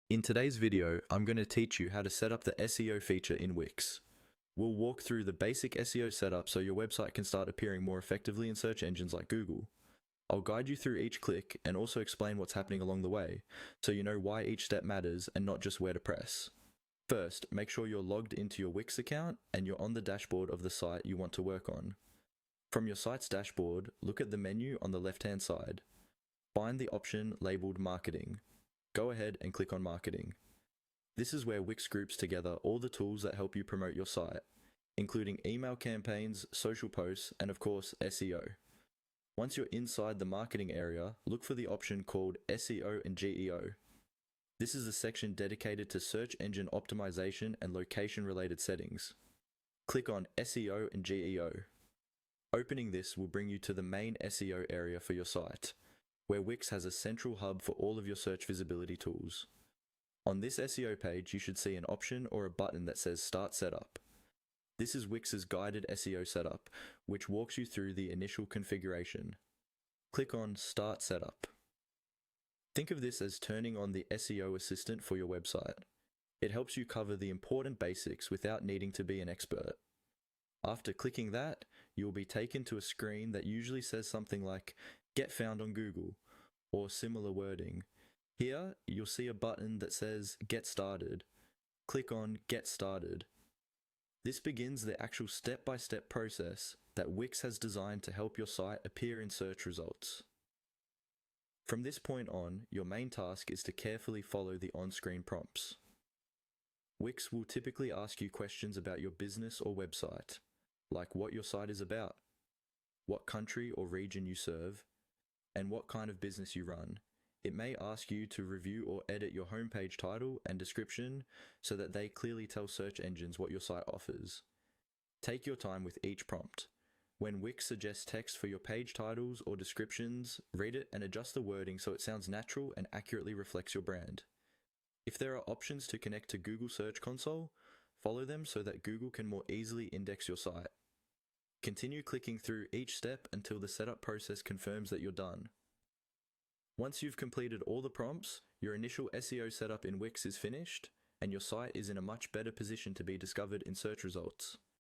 In today's video, I'm going to teach you how to set up the SEO feature in Wix. We'll walk through the basic SEO setup so your website can start appearing more effectively in search engines like Google. I'll guide you through each click and also explain what's happening along the way, so you know why each step matters and not just where to press. First, make sure you're logged into your Wix account and you're on the dashboard of the site you want to work on. From your site's dashboard, look at the menu on the left-hand side. Find the option labeled Marketing. Go ahead and click on Marketing. This is where Wix groups together all the tools that help you promote your site, including email campaigns, social posts, and of course, SEO. Once you're inside the marketing area, look for the option called SEO and GEO. This is a section dedicated to search engine optimization and location-related settings. Click on SEO and GEO. Opening this will bring you to the main SEO area for your site, where Wix has a central hub for all of your search visibility tools. On this SEO page, you should see an option or a button that says Start Setup. This is Wix's guided SEO setup, which walks you through the initial configuration. Click on Start Setup. Think of this as turning on the SEO assistant for your website. It helps you cover the important basics without needing to be an expert. After clicking that, you will be taken to a screen that usually says something like Get Found on Google, or similar wording. Here, you'll see a button that says Get Started. Click on Get Started. This begins the actual step-by-step process that Wix has designed to help your site appear in search results. From this point on, your main task is to carefully follow the on-screen prompts. Wix will typically ask you questions about your business or website, like what your site is about, what country or region you serve, and what kind of business you run. It may ask you to review or edit your homepage title and description so that they clearly tell search engines what your site offers. Take your time with each prompt. When Wix suggests text for your page titles or descriptions, read it and adjust the wording so it sounds natural and accurately reflects your brand. If there are options to connect to Google Search Console, follow them so that Google can more easily index your site. Continue clicking through each step until the setup process confirms that you're done. Once you've completed all the prompts, your initial SEO setup in Wix is finished, and your site is in a much better position to be discovered in search results.